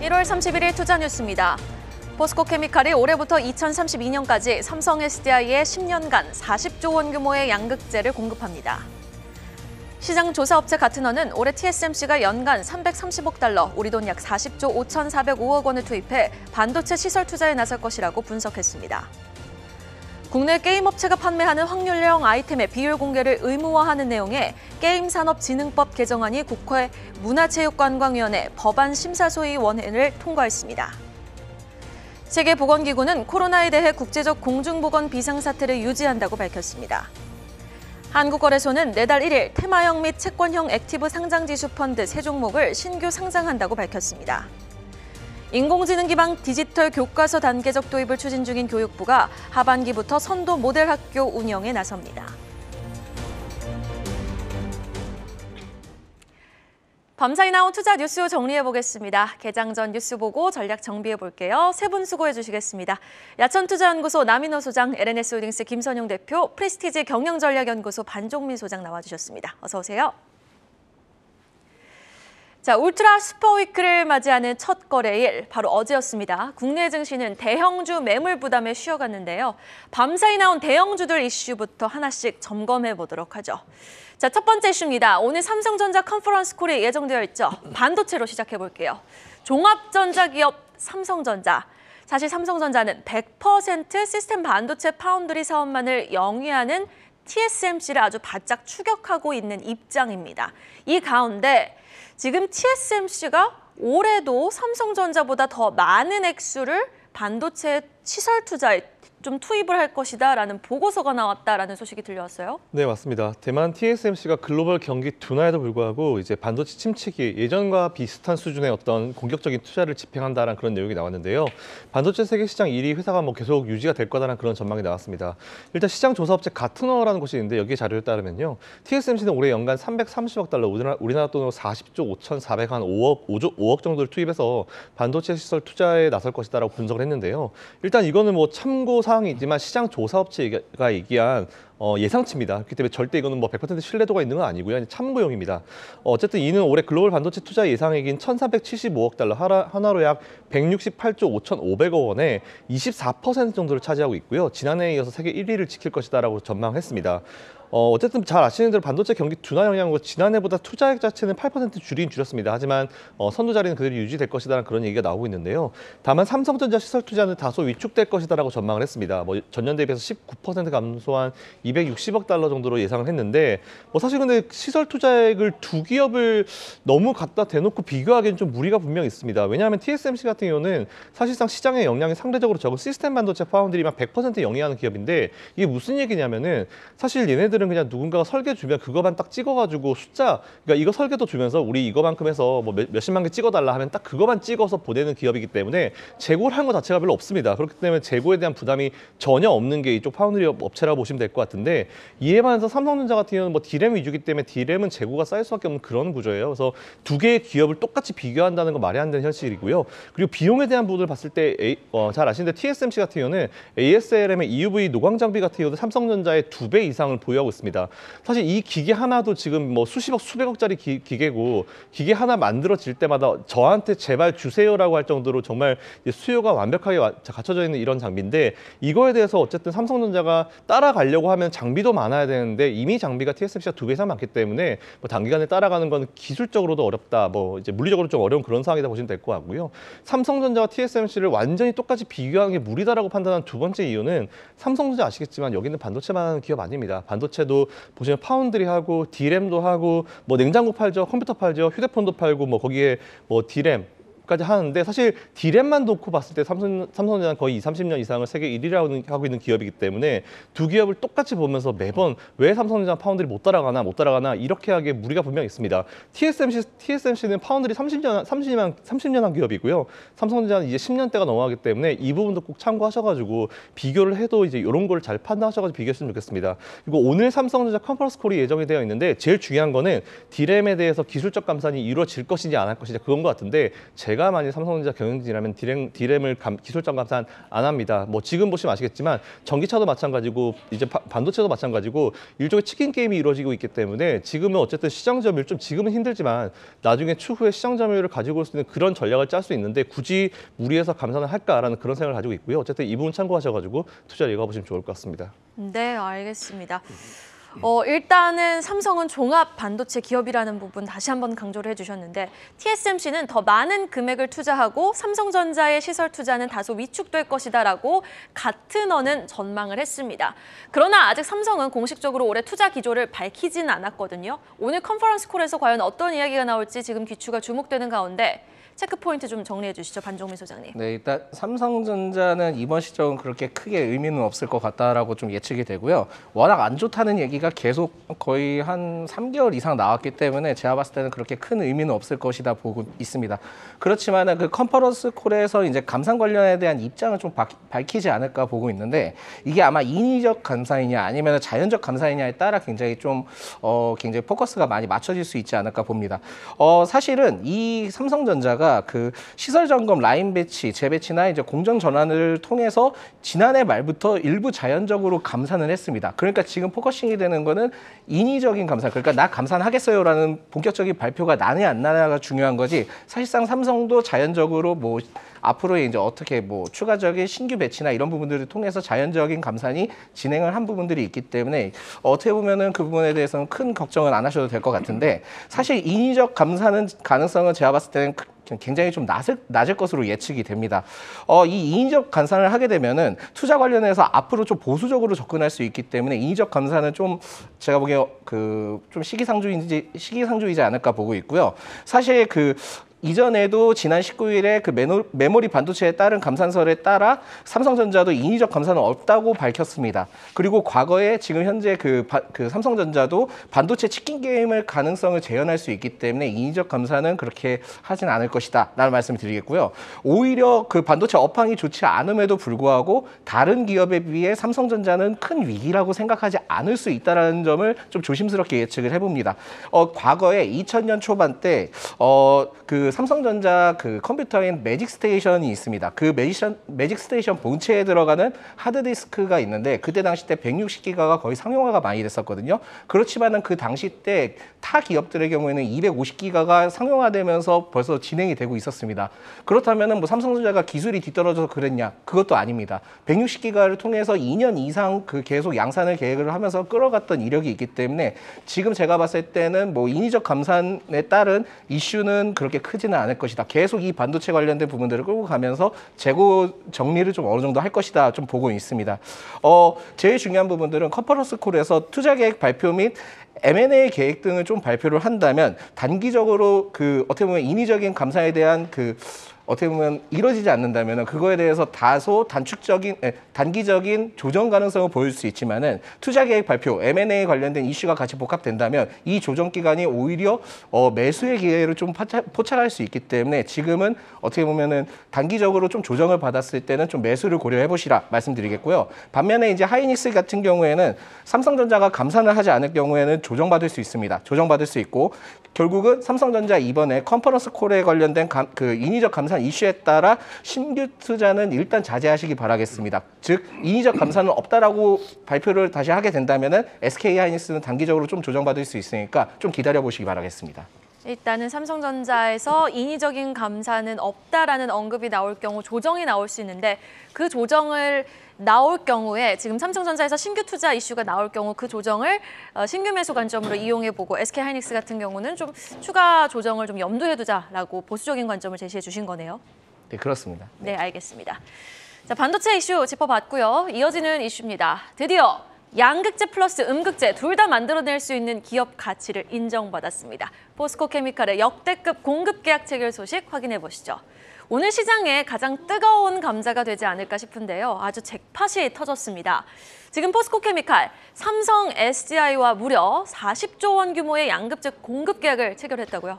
1월 31일 투자 뉴스입니다. 포스코케미칼이 올해부터 2032년까지 삼성 SDI에 10년간 40조 원 규모의 양극재를 공급합니다. 시장 조사업체 가트너는 올해 TSMC가 연간 330억 달러, 우리 돈 약 40조 5,405억 원을 투입해 반도체 시설 투자에 나설 것이라고 분석했습니다. 국내 게임업체가 판매하는 확률형 아이템의 비율 공개를 의무화하는 내용의 게임산업진흥법 개정안이 국회 문화체육관광위원회 법안심사소위원회를 통과했습니다. 세계보건기구는 코로나에 대해 국제적 공중보건 비상사태를 유지한다고 밝혔습니다. 한국거래소는 내달 1일 테마형 및 채권형 액티브 상장지수 펀드 3종목을 신규 상장한다고 밝혔습니다. 인공지능 기반 디지털 교과서 단계적 도입을 추진 중인 교육부가 하반기부터 선도 모델 학교 운영에 나섭니다. 밤사이 나온 투자 뉴스 정리해보겠습니다. 개장 전 뉴스 보고 전략 정비해볼게요. 세 분 수고해주시겠습니다. 야천투자연구소 남인호 소장, LNS홀딩스 김선용 대표, 프레스티지 경영전략연구소 반종민 소장 나와주셨습니다. 어서 오세요. 자, 울트라 슈퍼위크를 맞이하는 첫 거래일, 바로 어제였습니다. 국내 증시는 대형주 매물 부담에 쉬어갔는데요. 밤사이 나온 대형주들 이슈부터 하나씩 점검해 보도록 하죠. 자, 첫 번째 이슈입니다. 오늘 삼성전자 컨퍼런스 콜이 예정되어 있죠. 반도체로 시작해 볼게요. 종합전자기업 삼성전자. 사실 삼성전자는 100% 시스템 반도체 파운드리 사업만을 영위하는 TSMC를 아주 바짝 추격하고 있는 입장입니다. 이 가운데 지금 TSMC가 올해도 삼성전자보다 더 많은 액수를 반도체 시설 투자에 좀 투입을 할 것이다라는 보고서가 나왔다라는 소식이 들려왔어요. 네, 맞습니다. 대만 TSMC가 글로벌 경기 둔화에도 불구하고 이제 반도체 침체기 예전과 비슷한 수준의 어떤 공격적인 투자를 집행한다라는 그런 내용이 나왔는데요. 반도체 세계 시장 1위 회사가 계속 유지가 될 거다라는 그런 전망이 나왔습니다. 일단 시장 조사업체 가트너라는 곳이 있는데 여기 자료에 따르면요, TSMC는 올해 연간 330억 달러, 우리나라 돈으로 40조 5,405억 정도를 투입해서 반도체 시설 투자에 나설 것이다라고 분석을 했는데요. 일단 이거는 참고 사항이지만 시장 조사업체가 얘기한 예상치입니다. 그렇기 때문에 절대 이거는 100% 신뢰도가 있는 건 아니고요. 참고용입니다. 어쨌든 이는 올해 글로벌 반도체 투자 예상액인 1,375억 달러, 하나로 약 168조 5,500억 원에 24% 정도를 차지하고 있고요. 지난해에 이어서 세계 1위를 지킬 것이다라고 전망했습니다. 어쨌든 잘 아시는 대로 반도체 경기 둔화 영향으로 지난해보다 투자액 자체는 8% 줄였습니다. 하지만 선두 자리는 그대로 유지될 것이다라는 그런 얘기가 나오고 있는데요. 다만 삼성전자 시설 투자는 다소 위축될 것이다라고 전망을 했습니다. 전년 대비해서 19% 감소한 260억 달러 정도로 예상을 했는데 사실 근데 시설 투자액을 두 기업을 너무 갖다 대놓고 비교하기는 좀 무리가 분명히 있습니다. 왜냐하면 TSMC 같은 경우는 사실상 시장의 영향이 상대적으로 적은 시스템 반도체 파운드리만 100% 영위하는 기업인데 이게 무슨 얘기냐면은 사실 얘네들은 그냥 누군가가 설계 주면 그거만 딱 찍어가지고 숫자, 그러니까 이거 설계도 주면서 우리 이거만큼 해서 몇십만 개 찍어달라 하면 딱 그거만 찍어서 보내는 기업이기 때문에 재고를 한 것 자체가 별로 없습니다. 그렇기 때문에 재고에 대한 부담이 전혀 없는 게 이쪽 파운드리 업체라고 보시면 될 것 같은데, 이에 반해서 삼성전자 같은 경우는 디램 위주이기 때문에 디램은 재고가 쌓일 수밖에 없는 그런 구조예요. 그래서 두 개의 기업을 똑같이 비교한다는 건 말이 안 되는 현실이고요. 그리고 비용에 대한 부분을 봤을 때 잘 아시는데 TSMC 같은 경우는 ASLM의 EUV 노광 장비 같은 경우도 삼성전자의 2배 이상을 보유하고 있습니다. 사실 이 기계 하나도 지금 수십억, 수백억짜리 기계고, 기계 하나 만들어질 때마다 저한테 제발 주세요라고 할 정도로 정말 수요가 완벽하게 갖춰져 있는 이런 장비인데, 이거에 대해서 어쨌든 삼성전자가 따라가려고 하면 장비도 많아야 되는데 이미 장비가 TSMC가 2배 이상 많기 때문에 단기간에 따라가는 건 기술적으로도 어렵다, 이제 물리적으로 좀 어려운 그런 상황이다 보시면 될 것 같고요. 삼성전자와 TSMC를 완전히 똑같이 비교하는 게 무리다라고 판단한 두 번째 이유는, 삼성전자 아시겠지만 여기는 반도체만 하는 기업 아닙니다. 반도체도 보시면 파운드리하고 디램도 하고 냉장고 팔죠, 컴퓨터 팔죠, 휴대폰도 팔고 거기에 디램 까지 하는데, 사실 디램만 놓고 봤을 때 삼성전자는 거의 30년 이상을 세계 1위라고 하고 있는 기업이기 때문에 두 기업을 똑같이 보면서 매번 왜 삼성전자 파운드리 못 따라가나 이렇게 하기에 무리가 분명히 있습니다. TSMC는 파운드리 30년 한 기업이고요. 삼성전자는 이제 10년대가 넘어가기 때문에 이 부분도 꼭 참고하셔가지고 비교를 해도 이제 이런 걸 잘 판단하셔가지고 비교했으면 좋겠습니다. 그리고 오늘 삼성전자 컨퍼런스 콜이 예정이 되어 있는데, 제일 중요한 거는 디램에 대해서 기술적 감산이 이루어질 것이냐 안 할 것이냐 그건 것 같은데, 제가 제가 만약 삼성전자 경영진이라면 D램을 기술적 감산 안 합니다. 뭐 지금 보시면 아시겠지만 전기차도 마찬가지고 이제 반도체도 마찬가지고 일종의 치킨 게임이 이루어지고 있기 때문에 지금은 어쨌든 시장 점유율 좀 지금은 힘들지만 나중에 추후에 시장 점유율을 가지고 올 수 있는 그런 전략을 짤 수 있는데 굳이 무리해서 감산을 할까라는 그런 생각을 가지고 있고요. 어쨌든 이 부분 참고하셔가지고 투자를 이어가 보시면 좋을 것 같습니다. 네, 알겠습니다. 일단은 삼성은 종합 반도체 기업이라는 부분 다시 한번 강조를 해주셨는데 TSMC는 더 많은 금액을 투자하고 삼성전자의 시설 투자는 다소 위축될 것이다라고 같은 어는 전망을 했습니다. 그러나 아직 삼성은 공식적으로 올해 투자 기조를 밝히지는 않았거든요. 오늘 컨퍼런스 콜에서 과연 어떤 이야기가 나올지 지금 귀추가 주목되는 가운데 체크 포인트 좀 정리해 주시죠, 반종민 소장님. 네, 일단 삼성전자는 이번 시점은 그렇게 크게 의미는 없을 것 같다라고 좀 예측이 되고요. 워낙 안 좋다는 얘기가 계속 거의 한 3개월 이상 나왔기 때문에 제가 봤을 때는 그렇게 큰 의미는 없을 것이다 보고 있습니다. 그렇지만은 그 컨퍼런스 콜에서 이제 감산 관련에 대한 입장을 좀 밝히지 않을까 보고 있는데 이게 아마 인위적 감산이냐 아니면 자연적 감산이냐에 따라 굉장히 좀 굉장히 포커스가 많이 맞춰질 수 있지 않을까 봅니다. 사실은 이 삼성전자가 그 시설 점검 라인 배치, 재배치나 이제 공정 전환을 통해서 지난해 말부터 일부 자연적으로 감산을 했습니다. 그러니까 지금 포커싱이 되는 거는 인위적인 감산, 그러니까 나 감산하겠어요라는 본격적인 발표가 나냐 안 나냐가 중요한 거지. 사실상 삼성도 자연적으로 뭐 앞으로 이제 어떻게 뭐 추가적인 신규 배치나 이런 부분들을 통해서 자연적인 감산이 진행을 한 부분들이 있기 때문에 어떻게 보면은 그 부분에 대해서는 큰 걱정은 안 하셔도 될 것 같은데 사실 인위적 감산은 가능성은 제가 봤을 때는 굉장히 좀 낮을 것으로 예측이 됩니다. 이 인위적 감산을 하게 되면은 투자 관련해서 앞으로 좀 보수적으로 접근할 수 있기 때문에 인위적 감산은 좀 제가 보기에 좀 시기상조이지 않을까 보고 있고요. 사실 이전에도 지난 19일에 그 메모리 반도체에 따른 감산설에 따라 삼성전자도 인위적 감산은 없다고 밝혔습니다. 그리고 과거에 지금 현재 그 삼성전자도 반도체 치킨 게임을 가능성을 재현할 수 있기 때문에 인위적 감산은 그렇게 하진 않을 것이다 라는 말씀을 드리겠고요. 오히려 그 반도체 업황이 좋지 않음에도 불구하고 다른 기업에 비해 삼성전자는 큰 위기라고 생각하지 않을 수 있다는 점을 좀 조심스럽게 예측을 해봅니다. 과거에 2000년 초반 때 그 삼성전자 그 컴퓨터인 매직 스테이션이 있습니다. 그 매직 스테이션 본체에 들어가는 하드디스크가 있는데 그때 당시 때 160기가가 거의 상용화가 많이 됐었거든요. 그렇지만은 그 당시 때 타 기업들의 경우에는 250기가가 상용화되면서 벌써 진행이 되고 있었습니다. 그렇다면은 뭐 삼성전자가 기술이 뒤떨어져서 그랬냐? 그것도 아닙니다. 160기가를 통해서 2년 이상 그 계속 양산을 계획을 하면서 끌어갔던 이력이 있기 때문에 지금 제가 봤을 때는 뭐 인위적 감산에 따른 이슈는 그렇게 크지는 않을 것이다. 계속 이 반도체 관련된 부분들을 끌고 가면서 재고 정리를 좀 어느 정도 할 것이다 좀 보고 있습니다. 제일 중요한 부분들은 컨퍼런스 콜에서 투자 계획 발표 및 M&A 계획 등을 좀 발표를 한다면 단기적으로 어떻게 보면 인위적인 감산에 대한 어떻게 보면 이루어지지 않는다면 그거에 대해서 다소 단기적인 조정 가능성을 보일 수 있지만은 투자 계획 발표, M&A 관련된 이슈가 같이 복합된다면 이 조정 기간이 오히려 매수의 기회를 좀 포착할 수 있기 때문에 지금은 어떻게 보면은 단기적으로 좀 조정을 받았을 때는 좀 매수를 고려해 보시라 말씀드리겠고요. 반면에 이제 하이닉스 같은 경우에는 삼성전자가 감산을 하지 않을 경우에는 조정받을 수 있습니다. 조정받을 수 있고 결국은 삼성전자 이번에 컨퍼런스 콜에 관련된 인위적 감산 이슈에 따라 신규 투자는 일단 자제하시기 바라겠습니다. 즉 인위적 감산은 없다라고 발표를 다시 하게 된다면은 SK 하이닉스는 단기적으로 좀 조정받을 수 있으니까 좀 기다려 보시기 바라겠습니다. 일단은 삼성전자에서 인위적인 감산은 없다라는 언급이 나올 경우 조정이 나올 수 있는데 그 조정을 나올 경우에 지금 삼성전자에서 신규 투자 이슈가 나올 경우 그 조정을 신규 매수 관점으로 이용해보고 SK 하이닉스 같은 경우는 좀 추가 조정을 좀 염두에 두자라고 보수적인 관점을 제시해 주신 거네요. 네, 그렇습니다. 네, 알겠습니다. 자, 반도체 이슈 짚어봤고요. 이어지는 이슈입니다. 드디어 양극재 플러스 음극재 둘 다 만들어낼 수 있는 기업 가치를 인정받았습니다. 포스코케미칼의 역대급 공급 계약 체결 소식 확인해 보시죠. 오늘 시장에 가장 뜨거운 감자가 되지 않을까 싶은데요. 아주 잭팟이 터졌습니다. 지금 포스코케미칼, 삼성 SDI와 무려 40조 원 규모의 양극재 공급 계약을 체결했다고요.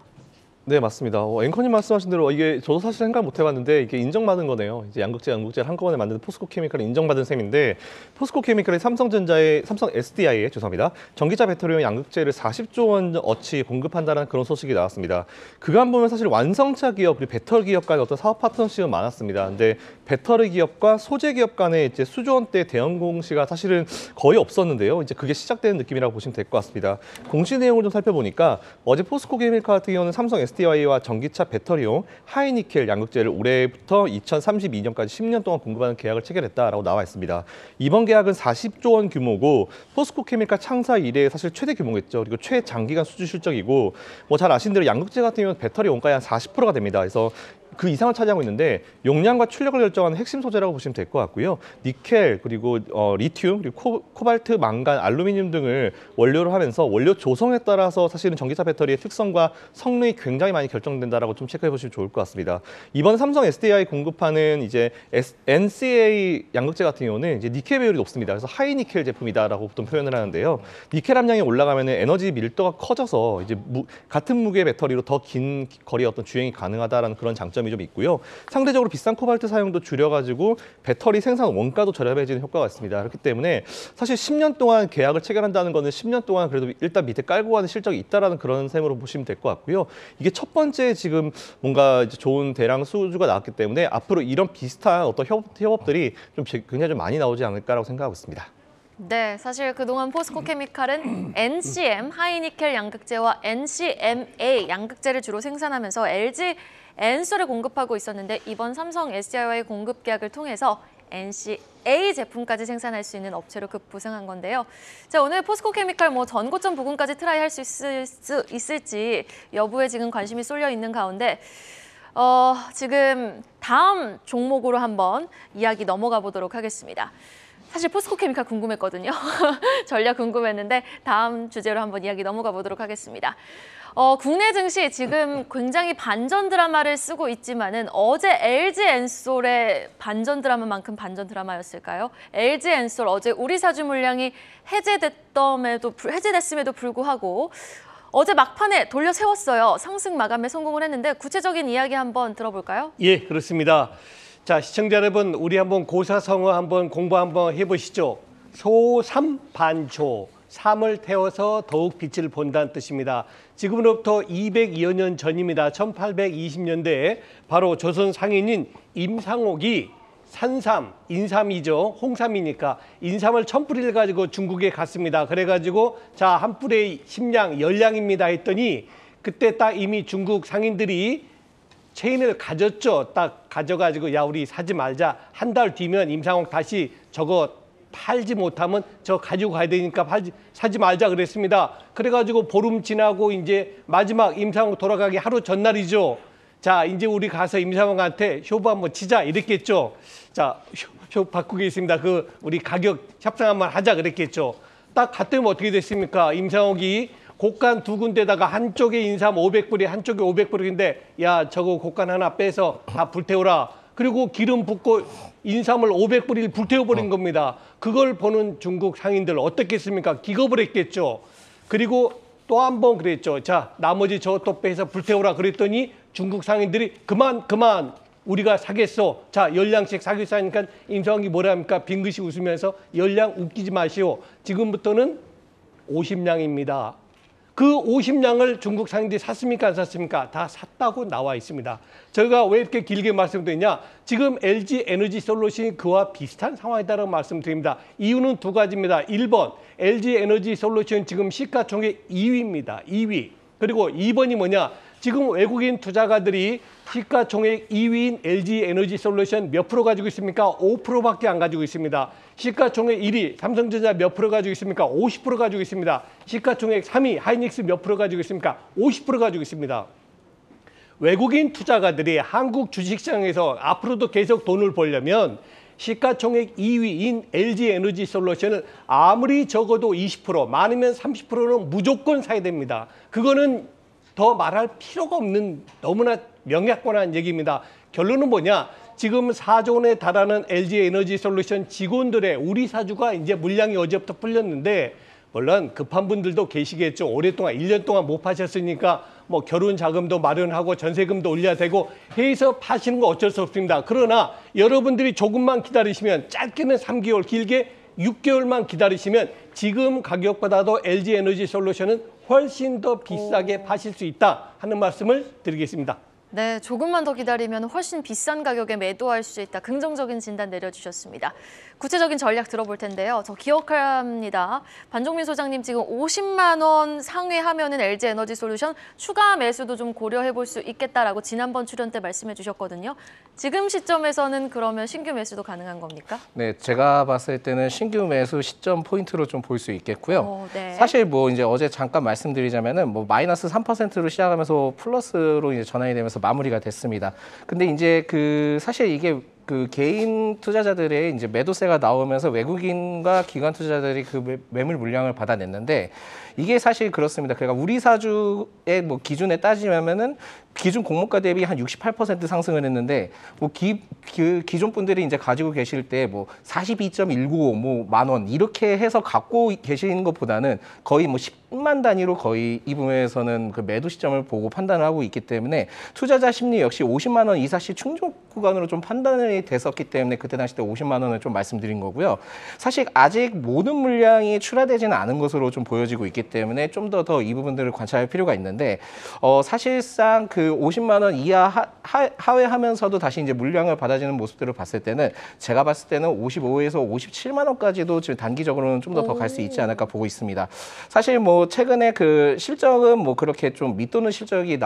네, 맞습니다. 앵커님 말씀하신 대로 이게 저도 사실 생각 못 해봤는데 이게 인정받은 거네요. 이제 양극재를 한꺼번에 만드는 포스코 케미칼이 인정받은 셈인데 포스코 케미칼이 삼성 SDI에 죄송합니다. 전기차 배터리용 양극재를 40조 원어치 공급한다는 그런 소식이 나왔습니다. 그간 보면 사실 완성차 기업 그리고 배터리 기업 간의 어떤 사업 파트너십은 많았습니다. 근데 배터리 기업과 소재 기업 간의 이제 수조 원대 대형 공시가 사실은 거의 없었는데요. 이제 그게 시작되는 느낌이라고 보시면 될 것 같습니다. 공시 내용을 좀 살펴보니까 어제 포스코 케미칼 같은 경우는 삼성 SDI와 전기차 배터리용 하이니켈 양극재를 올해부터 2032년까지 10년 동안 공급하는 계약을 체결했다라고 나와 있습니다. 이번 계약은 40조 원 규모고 포스코 케미칼 창사 이래 사실 최대 규모겠죠. 그리고 최장기간 수주 실적이고 뭐 잘 아신 대로 양극재 같은 경우는 배터리 원가의 한 40%가 됩니다. 그래서 그 이상을 차지하고 있는데 용량과 출력을 결정하는 핵심 소재라고 보시면 될 것 같고요. 니켈 그리고 리튬 그리고 코발트, 망간, 알루미늄 등을 원료로 하면서 원료 조성에 따라서 사실은 전기차 배터리의 특성과 성능이 굉장히 많이 결정된다라고 좀 체크해 보시면 좋을 것 같습니다. 이번 삼성 SDI 공급하는 이제 NCA 양극재 같은 경우는 이제 니켈 배율이 높습니다. 그래서 하이니켈 제품이다라고 보통 표현을 하는데요. 니켈 함량이 올라가면 에너지 밀도가 커져서 이제 같은 무게의 배터리로 더 긴 거리의 어떤 주행이 가능하다라는 그런 장점이 좀 있고요. 상대적으로 비싼 코발트 사용도 줄여가지고 배터리 생산 원가도 저렴해지는 효과가 있습니다. 그렇기 때문에 사실 10년 동안 계약을 체결한다는 거는 10년 동안 그래도 일단 밑에 깔고 가는 실적이 있다라는 그런 셈으로 보시면 될 것 같고요. 이게 첫 번째 지금 뭔가 이제 좋은 대량 수주가 나왔기 때문에 앞으로 이런 비슷한 어떤 협업들이 좀 굉장히 좀 많이 나오지 않을까라고 생각하고 있습니다. 네, 사실 그동안 포스코 케미칼은 NCM 하이니켈 양극재와 NCMA 양극재를 주로 생산하면서 LG 엔솔에 공급하고 있었는데 이번 삼성 SDI와의 공급 계약을 통해서 NCA 제품까지 생산할 수 있는 업체로 급부상한 건데요. 자, 오늘 포스코 케미칼 전고점 부근까지 트라이할 수 있을지 여부에 지금 관심이 쏠려 있는 가운데 지금 다음 종목으로 한번 이야기 넘어가 보도록 하겠습니다. 사실 포스코 케미칼 궁금했거든요. 전략 궁금했는데 다음 주제로 한번 이야기 넘어가 보도록 하겠습니다. 국내 증시 지금 굉장히 반전 드라마를 쓰고 있지만은 어제 LG 엔솔의 반전 드라마만큼 반전 드라마였을까요? LG 엔솔 어제 우리 사주 물량이 해제됐음에도 불구하고 어제 막판에 돌려 세웠어요. 상승 마감에 성공을 했는데 구체적인 이야기 한번 들어볼까요? 예, 그렇습니다. 자, 시청자 여러분, 우리 한번 고사성어 한번 공부 한번 해보시죠. 소삼반초, 삼을 태워서 더욱 빛을 본다는 뜻입니다. 지금으로부터 202여 년 전입니다. 1820년대에 바로 조선 상인인 임상옥이 산삼, 인삼이죠. 홍삼이니까 인삼을 1000뿌리를 가지고 중국에 갔습니다. 그래가지고 자, 한 뿌리에 10량, 10량입니다 했더니 그때 딱 이미 중국 상인들이 체인을 가졌죠. 딱 가져가지고 야, 우리 사지 말자. 한 달 뒤면 임상옥 다시 저거 팔지 못하면 저 가지고 가야 되니까 사지 말자 그랬습니다. 그래가지고 보름 지나고 이제 마지막 임상옥 돌아가기 하루 전날이죠. 자, 이제 우리 가서 임상옥한테 쇼부 한번 치자 이랬겠죠. 자, 쇼 바꾸겠습니다. 우리 가격 협상 한번 하자 그랬겠죠. 딱 갔더니 어떻게 됐습니까? 임상옥이 곡간 두 군데다가 한쪽에 인삼 500뿌리, 한쪽에 500뿌리인데 야, 저거 곡간 하나 빼서 다 불태워라. 그리고 기름 붓고 인삼을 500뿌리를 불태워버린 겁니다. 그걸 보는 중국 상인들 어떻겠습니까? 기겁을 했겠죠. 그리고 또 한 번 그랬죠. 자, 나머지 저것도 빼서 불태워라 그랬더니 중국 상인들이 그만 우리가 사겠어. 자, 10량씩 사겠어 하니까 임상옥이 뭐라 합니까? 빙긋이 웃으면서 10량 웃기지 마시오. 지금부터는 50량입니다. 그 50량을 중국 상인들이 샀습니까? 안 샀습니까? 다 샀다고 나와 있습니다. 저희가 왜 이렇게 길게 말씀드리냐? 지금 LG 에너지 솔루션이 그와 비슷한 상황이다라고 말씀드립니다. 이유는 두 가지입니다. 1번, LG 에너지 솔루션 지금 시가총액 2위입니다. 2위. 그리고 2번이 뭐냐? 지금 외국인 투자가들이 시가총액 2위인 LG 에너지 솔루션 몇 프로 가지고 있습니까? 5%밖에 안 가지고 있습니다. 시가총액 1위 삼성전자 몇 프로 가지고 있습니까? 50% 가지고 있습니다. 시가총액 3위 하이닉스 몇 프로 가지고 있습니까? 50% 가지고 있습니다. 외국인 투자가들이 한국 주식시장에서 앞으로도 계속 돈을 벌려면 시가총액 2위인 LG 에너지 솔루션을 아무리 적어도 20%, 많으면 30%는 무조건 사야 됩니다. 그거는 더 말할 필요가 없는 너무나 명약관한 얘기입니다. 결론은 뭐냐? 지금 4조 원에 달하는 LG 에너지 솔루션 직원들의 우리 사주가 이제 물량이 어제부터 풀렸는데 물론 급한 분들도 계시겠죠. 오랫동안 1년 동안 못 파셨으니까 뭐 결혼 자금도 마련하고 전세금도 올려야 되고 해서 파시는 거 어쩔 수 없습니다. 그러나 여러분들이 조금만 기다리시면 짧게는 3개월, 길게 6개월만 기다리시면 지금 가격보다도 LG 에너지 솔루션은 훨씬 더 비싸게 파실 수 있다 하는 말씀을 드리겠습니다. 네, 조금만 더 기다리면 훨씬 비싼 가격에 매도할 수 있다. 긍정적인 진단 내려주셨습니다. 구체적인 전략 들어볼 텐데요. 저 기억합니다. 반종민 소장님 지금 50만 원 상회하면은 LG 에너지 솔루션 추가 매수도 좀 고려해 볼 수 있겠다라고 지난번 출연 때 말씀해 주셨거든요. 지금 시점에서는 그러면 신규 매수도 가능한 겁니까? 네, 제가 봤을 때는 신규 매수 시점 포인트로 좀 볼 수 있겠고요. 네. 사실 뭐 이제 어제 잠깐 말씀드리자면은 뭐 마이너스 3%로 시작하면서 플러스로 이제 전환이 되면서 마무리가 됐습니다. 근데 이제 그 사실 이게 그 개인 투자자들의 이제 매도세가 나오면서 외국인과 기관 투자자들이 그 매물 물량을 받아냈는데 이게 사실 그렇습니다. 그러니까 우리 사주의 뭐 기준에 따지면은 기준 공모가 대비 한 68% 상승을 했는데 뭐 기존 분들이 이제 가지고 계실 때 뭐 42.195 뭐 만 원 이렇게 해서 갖고 계시는 것보다는 거의 뭐 10만 단위로 거의 이 부분에서는 그 매도 시점을 보고 판단을 하고 있기 때문에 투자자 심리 역시 50만 원 이사 시 충족 구간으로 좀 판단이 됐었기 때문에 그때 당시 때 50만 원을 좀 말씀드린 거고요. 사실 아직 모든 물량이 출하되지는 않은 것으로 좀 보여지고 있기 때문에 좀 더 이 부분들을 관찰할 필요가 있는데 사실상 그 50만 원 이하 하회하면서도 다시 이제 물량을 받아지는 모습들을 봤을 때는 제가 봤을 때는 55에서 57만 원까지도 지금 단기적으로는 좀 더 갈 수 있지 않을까 보고 있습니다. 사실 뭐 최근에 그 실적은 뭐 그렇게 좀 밑도는 실적이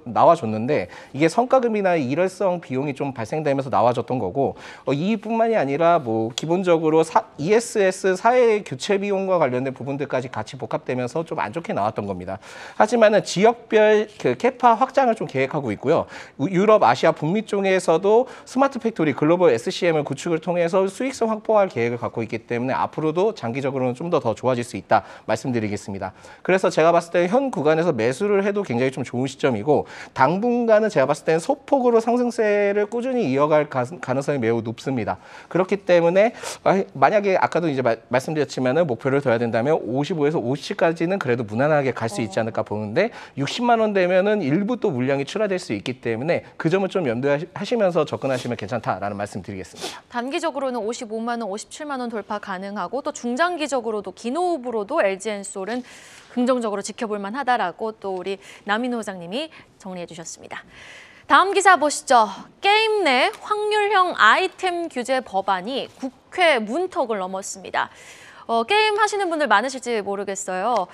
나와줬는데 이게 성과금이나 일회성 비용이 좀 발생되면서 나와줬던 거고 이뿐만이 아니라 뭐 기본적으로 ESS 사회 교체 비용과 관련된 부분들까지 같이 복합되면서 좀 안 좋게 나왔던 겁니다. 하지만은 지역별 그 캐파 확장을 좀 계획하고 있고요. 유럽, 아시아, 북미 쪽에서도 스마트 팩토리 글로벌 SCM을 구축을 통해서 수익성 확보할 계획을 갖고 있기 때문에 앞으로도 장기적으로는 좀 더 좋아질 수 있다 말씀드리겠습니다. 그래서 제가 봤을 때 현 구간에서 매수를 해도 굉장히 좀 좋은 시점이고 당분간은 제가 봤을 때는 소폭으로 상승세를 꾸준히 이어갈 가능성이 매우 높습니다. 그렇기 때문에 만약에 아까도 이제 말씀드렸지만은 목표를 둬야 된다면 55에서 57까지는 그래도 무난하게 갈 수 있지 않을까 보는데 60만 원 되면은 일부 또 물량이 출하될 수 있기 때문에 그 점을 좀 염두하시면서 접근하시면 괜찮다라는 말씀드리겠습니다. 단기적으로는 55만 원, 57만 원 돌파 가능하고 또 중장기적으로도 기노후브로도 LG엔솔은 긍정적으로 지켜볼 만하다라고 또 우리 남인호 소장님이 정리해 주셨습니다. 다음 기사 보시죠. 게임 내 확률형 아이템 규제 법안이 국회 문턱을 넘었습니다. 게임 하시는 분들 많으실지 모르겠어요.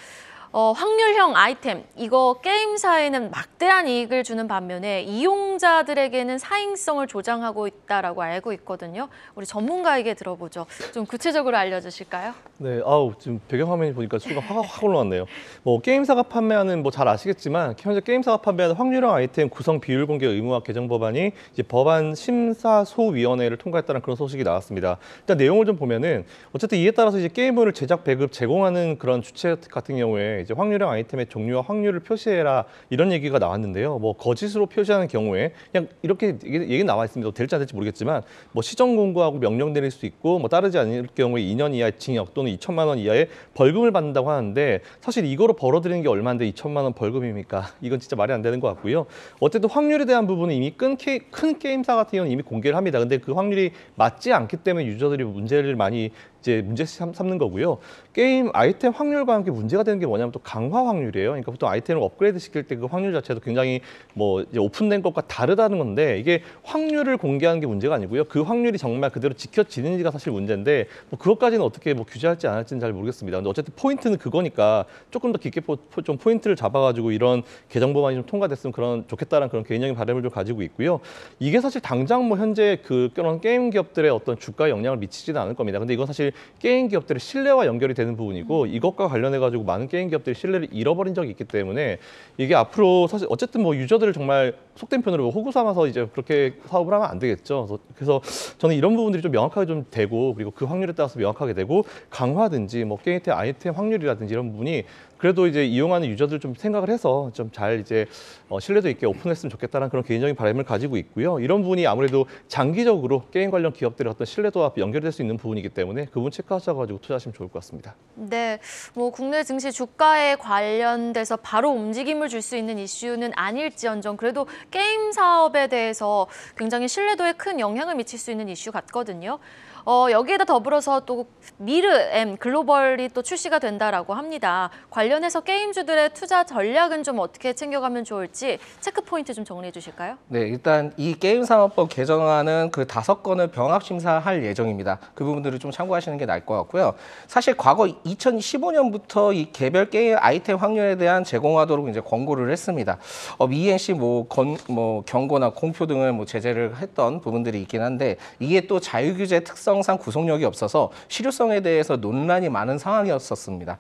확률형 아이템, 이거 게임사에는 막대한 이익을 주는 반면에 이용자들에게는 사행성을 조장하고 있다라고 알고 있거든요. 우리 전문가에게 들어보죠. 좀 구체적으로 알려주실까요? 네, 지금 배경화면이 보니까 수가 확 올라왔네요. 뭐 게임사가 판매하는 뭐 잘 아시겠지만 현재 게임사가 판매하는 확률형 아이템 구성 비율 공개 의무화 개정 법안이 이제 법안 심사소위원회를 통과했다는 그런 소식이 나왔습니다. 일단 내용을 좀 보면은 어쨌든 이에 따라서 이제 게임을 제작, 배급, 제공하는 그런 주체 같은 경우에 이제 확률형 아이템의 종류와 확률을 표시해라 이런 얘기가 나왔는데요. 뭐 거짓으로 표시하는 경우에 그냥 이렇게 얘기 나와 있습니다. 될지 안 될지 모르겠지만 뭐 시정 공고하고 명령 내릴 수 있고 뭐 따르지 않을 경우에 2년 이하의 징역 또는 2천만 원 이하의 벌금을 받는다고 하는데 사실 이거로 벌어들이는 게 얼마인데 2천만 원 벌금입니까? 이건 진짜 말이 안 되는 것 같고요. 어쨌든 확률에 대한 부분은 이미 큰 게임사 같은 경우는 이미 공개를 합니다. 근데 그 확률이 맞지 않기 때문에 유저들이 문제를 많이 문제 삼는 거고요. 게임 아이템 확률과 함께 문제가 되는 게 뭐냐면 또 강화 확률이에요. 그러니까 보통 아이템을 업그레이드 시킬 때 그 확률 자체도 굉장히 뭐 이제 오픈된 것과 다르다는 건데 이게 확률을 공개하는 게 문제가 아니고요. 그 확률이 정말 그대로 지켜지는지가 사실 문제인데 뭐 그것까지는 어떻게 뭐 규제할지 안 할지는 잘 모르겠습니다. 근데 어쨌든 포인트는 그거니까 조금 더 깊게 좀 포인트를 잡아가지고 이런 개정 법안이 좀 통과됐으면 좋겠다라는 그런 개인적인 바람을 좀 가지고 있고요. 이게 사실 당장 뭐 현재 그런 게임 기업들의 어떤 주가에 영향을 미치지는 않을 겁니다. 근데 이건 사실 게임 기업들의 신뢰와 연결이 되는 부분이고 이것과 관련해가지고 많은 게임 기업들이 신뢰를 잃어버린 적이 있기 때문에 이게 앞으로 사실 어쨌든 뭐 유저들을 정말 속된 표현으로 호구 삼아서 이제 그렇게 사업을 하면 안 되겠죠. 그래서 저는 이런 부분들이 좀 명확하게 좀 되고 그리고 그 확률에 따라서 명확하게 되고 강화든지 뭐 게임 아이템 확률이라든지 이런 부분이 그래도 이제 이용하는 유저들 좀 생각을 해서 좀 잘 이제 신뢰도 있게 오픈했으면 좋겠다는 그런 개인적인 바람을 가지고 있고요. 이런 부분이 아무래도 장기적으로 게임 관련 기업들의 어떤 신뢰도와 연결될 수 있는 부분이기 때문에 그 부분 체크하셔가지고 투자하시면 좋을 것 같습니다. 네, 뭐 국내 증시 주가에 관련돼서 바로 움직임을 줄 수 있는 이슈는 아닐지언정 그래도 게임 사업에 대해서 굉장히 신뢰도에 큰 영향을 미칠 수 있는 이슈 같거든요. 여기에다 더불어서 또 미르-M 글로벌이 또 출시가 된다라고 합니다. 관련해서 게임주들의 투자 전략은 좀 어떻게 챙겨가면 좋을지 체크 포인트 좀 정리해 주실까요? 네, 일단 이 게임산업법 개정안은 그 5건을 병합 심사할 예정입니다. 그 부분들을 좀 참고하시는 게 나을 것 같고요. 사실 과거 2015년부터 이 개별 게임 아이템 확률에 대한 제공하도록 이제 권고를 했습니다. ENC 경고나 공표 등을 제재를 했던 부분들이 있긴 한데 이게 또 자유규제 특성상 구속력이 없어서 실효성에 대해서 논란이 많은 상황이었었습니다.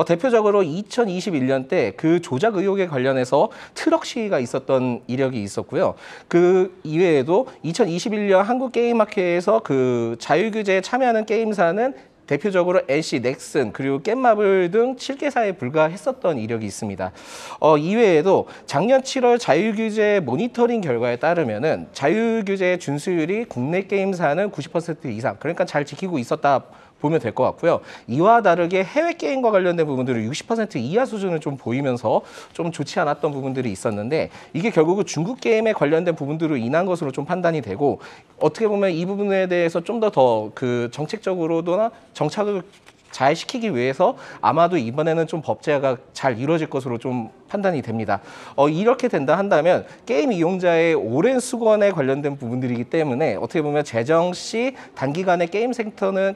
대표적으로 2021년 때 그 조작 의혹에 관련해서 트럭 시위가 있었던 이력이 있었고요. 그 이외에도 2021년 한국게임마켓에서 그 자유규제에 참여하는 게임사는 대표적으로 NC, 넥슨, 그리고 겜마블 등 7개사에 불과했었던 이력이 있습니다. 이외에도 작년 7월 자유규제 모니터링 결과에 따르면은 자유규제 준수율이 국내 게임사는 90% 이상, 그러니까 잘 지키고 있었다 보면 될 것 같고요. 이와 다르게 해외 게임과 관련된 부분들은 60% 이하 수준을 좀 보이면서 좀 좋지 않았던 부분들이 있었는데 이게 결국은 중국 게임에 관련된 부분들로 인한 것으로 좀 판단이 되고 어떻게 보면 이 부분에 대해서 좀 더 그 정책적으로나 정착을 잘 시키기 위해서 아마도 이번에는 좀 법제화가 잘 이루어질 것으로 좀 판단이 됩니다. 이렇게 된다 한다면 게임 이용자의 오랜 수건에 관련된 부분들이기 때문에 어떻게 보면 재정 시 단기간에 게임 섹터는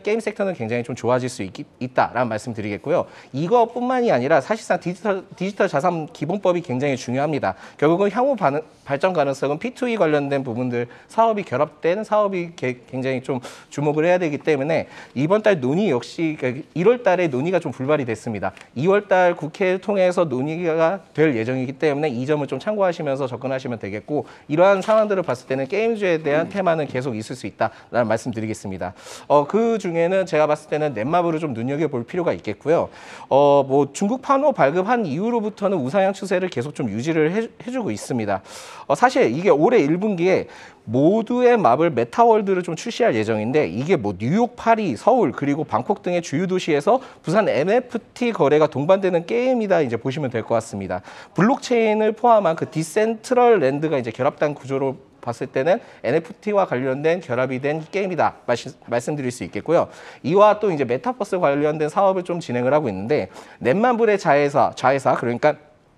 굉장히 좀 좋아질 수 있다라는 말씀드리겠고요. 이것뿐만이 아니라 사실상 디지털 자산 기본법이 굉장히 중요합니다. 결국은 향후 발전 가능성은 P2E 관련된 부분들 사업이 결합된 사업이 굉장히 좀 주목을 해야 되기 때문에 이번 달 논의 역시 1월 달에 논의가 좀 불발이 됐습니다. 2월 달 국회를 통해서 논의가 될 예정이기 때문에 이 점을 좀 참고하시면서 접근하시면 되겠고 이러한 상황들을 봤을 때는 게임주에 대한 테마는 계속 있을 수 있다라는 말씀드리겠습니다. 그 중에는 제가 봤을 때는 넷마블을 좀 눈여겨볼 필요가 있겠고요. 중국 판호 발급한 이후로부터는 우상향 추세를 계속 좀 유지를 해주고 있습니다. 사실 이게 올해 1분기에 모두의 마블 메타월드를 좀 출시할 예정인데 이게 뉴욕, 파리, 서울 그리고 방콕 등의 주요 도시에서 부산 NFT 거래가 동반되는 게임이다 이제 보시면 될 것 같습니다. 블록체인을 포함한 그 디센트럴 랜드가 이제 결합된 구조로 봤을 때는 NFT와 관련된 결합이 된 게임이다 말씀드릴 수 있겠고요. 이와 또 이제 메타버스 관련된 사업을 좀 진행을 하고 있는데 넷마블의 자회사 그러니까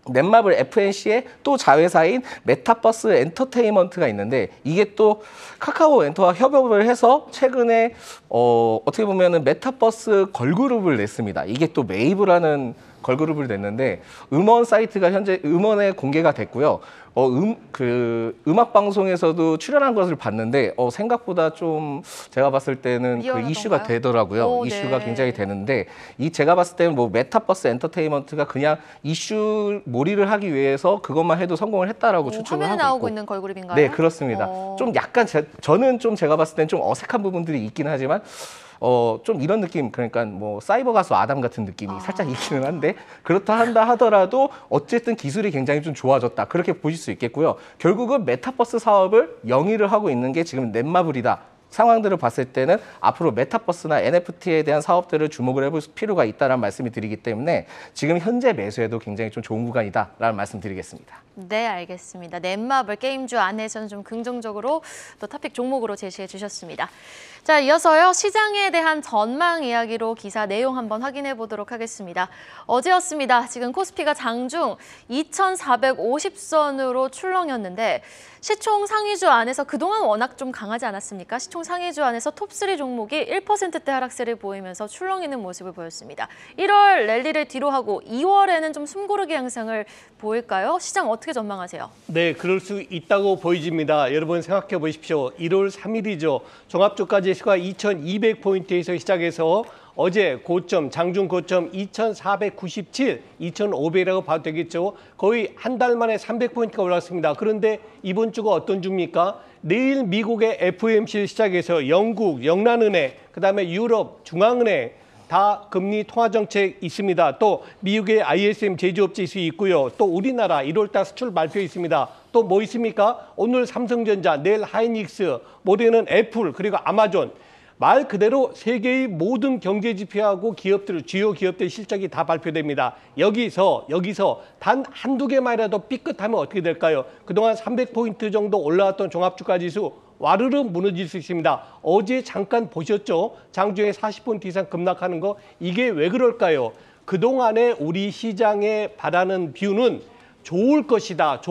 넷마블 FNC의 또 자회사인 메타버스 엔터테인먼트가 있는데 이게 또 카카오 엔터와 협업을 해서 최근에 어떻게 보면은 메타버스 걸그룹을 냈습니다. 이게 또 메이브라는 걸그룹을 냈는데 음원 사이트가 현재 음원에 공개가 됐고요. 음악 방송에서도 출연한 것을 봤는데 생각보다 좀 제가 봤을 때는 그 이슈가 되더라고요. 이슈가 네. 굉장히 되는데 제가 봤을 때는 메타버스 엔터테인먼트가 그냥 이슈 몰이를 하기 위해서 그것만 해도 성공을 했다라고 추측을 화면에 하고 나오고 있고. 있는 걸그룹인가요? 네, 그렇습니다. 좀 약간 저는 좀 제가 봤을 때는 좀 어색한 부분들이 있긴 하지만 좀 이런 느낌, 그러니까 사이버 가수 아담 같은 느낌이 살짝 있기는 한데 그렇다 하더라도 어쨌든 기술이 굉장히 좀 좋아졌다 그렇게 보실 수 있겠고요. 결국은 메타버스 사업을 영위를 하고 있는 게 지금 넷마블이다. 상황들을 봤을 때는 앞으로 메타버스나 NFT에 대한 사업들을 주목을 해볼 필요가 있다는 말씀을 드리기 때문에 지금 현재 매수에도 굉장히 좀 좋은 구간이다라는 말씀 드리겠습니다. 네, 알겠습니다. 넷마블 게임주 안에서는 좀 긍정적으로 또 토픽 종목으로 제시해 주셨습니다. 자, 이어서요. 시장에 대한 전망 이야기로 기사 내용 한번 확인해 보도록 하겠습니다. 어제였습니다. 지금 코스피가 장중 2,450선으로 출렁였는데 시총 상위주 안에서 그동안 워낙 좀 강하지 않았습니까? 시총 상위주 안에서 톱3 종목이 1%대 하락세를 보이면서 출렁이는 모습을 보였습니다. 1월 랠리를 뒤로 하고 2월에는 좀 숨고르기 양상을 보일까요? 시장 어떻게 전망하세요? 네, 그럴 수 있다고 보여집니다. 여러분 생각해 보십시오. 1월 3일이죠. 종합주가지수가 2200포인트에서 시작해서 어제 고점, 장중 고점 2497, 2500이라고 봐도 되겠죠. 거의 한 달 만에 300포인트가 올랐습니다. 그런데 이번 주가 어떤 주입니까? 내일 미국의 FOMC를 시작해서 영국, 영란은행, 그다음에 유럽, 중앙은행, 다 금리 통화 정책 있습니다. 또 미국의 ISM 제조업 지수 있고요. 또 우리나라 1월달 수출 발표 있습니다. 또 뭐 있습니까? 오늘 삼성전자, 내일 하이닉스, 모레는 애플, 그리고 아마존. 말 그대로 세계의 모든 경제 지표하고 기업들, 주요 기업들 실적이 다 발표됩니다. 여기서 단 한두 개만이라도 삐끗하면 어떻게 될까요? 그동안 300포인트 정도 올라왔던 종합주가지수 와르르 무너질 수 있습니다. 어제 잠깐 보셨죠? 장중에 40포인트 이상 급락하는 거. 이게 왜 그럴까요? 그동안에 우리 시장에 바라는 뷰는 좋을 것이다,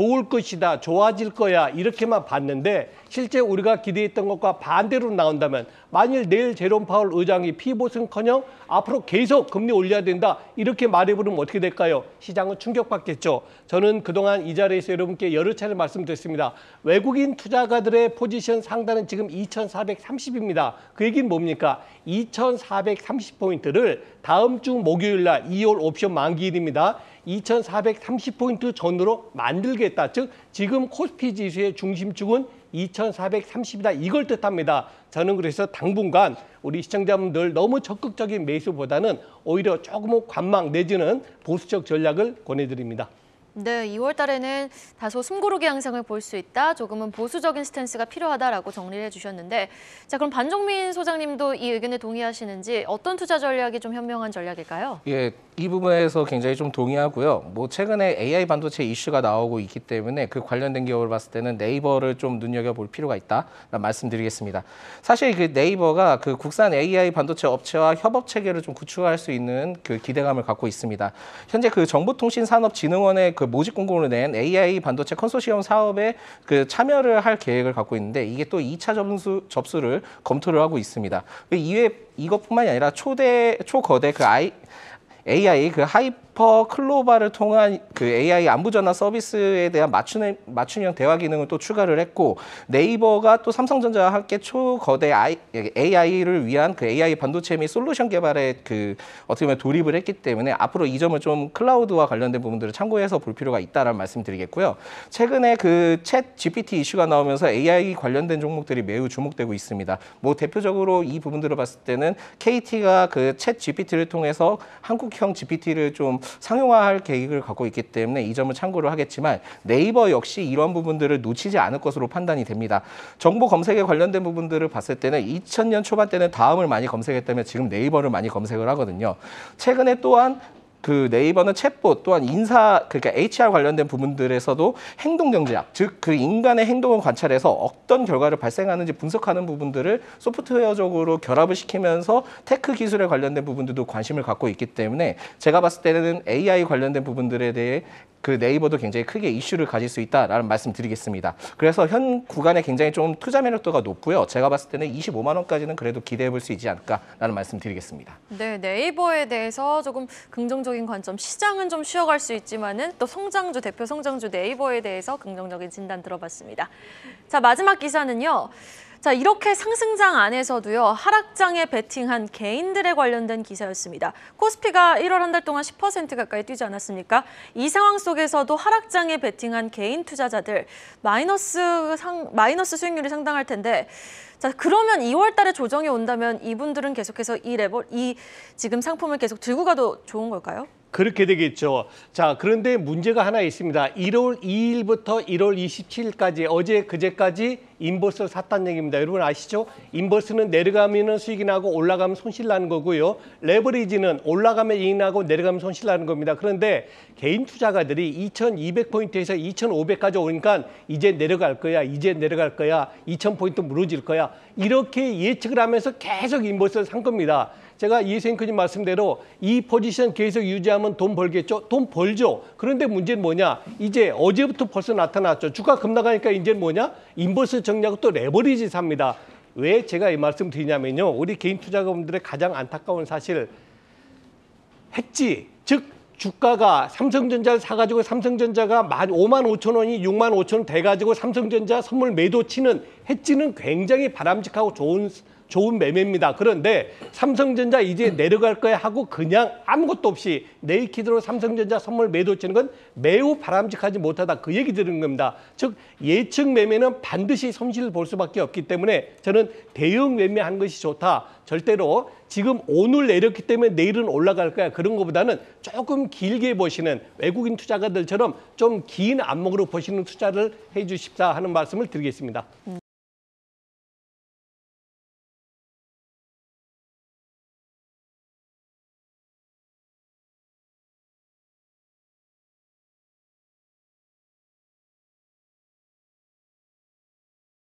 좋아질 거야 이렇게만 봤는데 실제 우리가 기대했던 것과 반대로 나온다면 만일 내일 제롬 파월 의장이 피봇은커녕 앞으로 계속 금리 올려야 된다 이렇게 말해버리면 어떻게 될까요? 시장은 충격받겠죠. 저는 그동안 이 자리에서 여러분께 여러 차례 말씀드렸습니다. 외국인 투자가들의 포지션 상단은 지금 2430입니다. 그 얘기는 뭡니까? 2430포인트를 다음 주 목요일 날 2월 옵션 만기일입니다. 2430포인트 전으로 만들겠다. 즉 지금 코스피 지수의 중심축은 2430이다. 이걸 뜻합니다. 저는 그래서 당분간 우리 시청자분들 너무 적극적인 매수보다는 오히려 조금은 관망 내지는 보수적 전략을 권해드립니다. 네, 2월 달에는 다소 숨고르기 양상을 볼 수 있다. 조금은 보수적인 스탠스가 필요하다라고 정리를 해주셨는데, 자 그럼 반종민 소장님도 이 의견에 동의하시는지 어떤 투자 전략이 좀 현명한 전략일까요? 예, 이 부분에서 굉장히 좀 동의하고요. 뭐 최근에 AI 반도체 이슈가 나오고 있기 때문에 그 관련된 기업을 봤을 때는 네이버를 좀 눈여겨볼 필요가 있다라는 말씀드리겠습니다. 사실 그 네이버가 그 국산 AI 반도체 업체와 협업 체계를 좀 구축할 수 있는 그 기대감을 갖고 있습니다. 현재 그 정보통신산업진흥원의 그 모집 공고를 낸 AI 반도체 컨소시엄 사업에 그 참여를 할 계획을 갖고 있는데 이게 또 2차 접수를 검토를 하고 있습니다. 이외에 이것뿐만이 아니라 초거대 그 AI 그 하이퍼 클로바를 통한 그 AI 안부전화 서비스에 대한 맞춤형 대화 기능을 또 추가를 했고 네이버가 또 삼성전자와 함께 초거대 AI를 위한 그 AI 반도체 및 솔루션 개발에 그 어떻게 보면 돌입을 했기 때문에 앞으로 이 점을 좀 클라우드와 관련된 부분들을 참고해서 볼 필요가 있다라는 말씀드리겠고요. 최근에 그 챗 GPT 이슈가 나오면서 AI 관련된 종목들이 매우 주목되고 있습니다. 뭐 대표적으로 이 부분들을 봤을 때는 KT가 그 챗 GPT를 통해서 한국형 GPT를 좀 상용화할 계획을 갖고 있기 때문에 이 점을 참고를 하겠지만 네이버 역시 이런 부분들을 놓치지 않을 것으로 판단이 됩니다. 정보 검색에 관련된 부분들을 봤을 때는 2000년 초반 때는 다음을 많이 검색했다면 지금 네이버를 많이 검색을 하거든요. 최근에 또한 그 네이버는 챗봇 또한 그러니까 HR 관련된 부분들에서도 행동 경제학, 즉 그 인간의 행동을 관찰해서 어떤 결과를 발생하는지 분석하는 부분들을 소프트웨어적으로 결합을 시키면서 테크 기술에 관련된 부분들도 관심을 갖고 있기 때문에 제가 봤을 때는 AI 관련된 부분들에 대해 그 네이버도 굉장히 크게 이슈를 가질 수 있다라는 말씀 드리겠습니다. 그래서 현 구간에 굉장히 좀 투자 매력도가 높고요. 제가 봤을 때는 25만 원까지는 그래도 기대해 볼 수 있지 않을까라는 말씀 드리겠습니다. 네, 네이버에 대해서 조금 긍정적인 관점, 시장은 좀 쉬어갈 수 있지만은 또 대표 성장주 네이버에 대해서 긍정적인 진단 들어봤습니다. 자, 마지막 기사는요. 자, 이렇게 상승장 안에서도요. 하락장에 베팅한 개인들에 관련된 기사였습니다. 코스피가 1월 한 달 동안 10% 가까이 뛰지 않았습니까? 이 상황 속에서도 하락장에 베팅한 개인 투자자들 마이너스 수익률이 상당할 텐데 자, 그러면 2월 달에 조정이 온다면 이분들은 계속해서 이 지금 상품을 계속 들고 가도 좋은 걸까요? 그렇게 되겠죠. 자, 그런데 문제가 하나 있습니다. 1월 2일부터 1월 27일까지 어제 그제까지 인버스를 샀다는 얘기입니다. 여러분 아시죠? 인버스는 내려가면 수익이 나고 올라가면 손실 나는 거고요. 레버리지는 올라가면 이익 나고 내려가면 손실 나는 겁니다. 그런데 개인 투자가들이 2200포인트에서 2500까지 오니까 이제 내려갈 거야. 2000포인트 무너질 거야. 이렇게 예측을 하면서 계속 인버스를 산 겁니다. 제가 이생크님 말씀대로 이 포지션 계속 유지하면 돈 벌겠죠? 돈 벌죠. 그런데 문제는 뭐냐? 이제 어제부터 벌써 나타났죠. 주가 급락하니까 이제는 뭐냐? 인버스 정리하고 또 레버리지 삽니다. 왜 제가 이 말씀 드리냐면요. 우리 개인 투자자분들의 가장 안타까운 사실 했지. 즉 주가가 삼성전자를 사가지고 삼성전자가 55,000원이 65,000원 돼가지고 삼성전자 선물 매도 치는 해지는 굉장히 바람직하고 좋은 좋은 매매입니다. 그런데 삼성전자 이제 내려갈 거야 하고 그냥 아무것도 없이 네이키드로 삼성전자 선물 매도 치는 건 매우 바람직하지 못하다. 그 얘기 들은 겁니다. 즉 예측 매매는 반드시 손실을 볼 수밖에 없기 때문에 저는 대응 매매하는 것이 좋다. 절대로 지금 오늘 내렸기 때문에 내일은 올라갈 거야. 그런 것보다는 조금 길게 보시는 외국인 투자가들처럼 좀 긴 안목으로 보시는 투자를 해 주십사 하는 말씀을 드리겠습니다.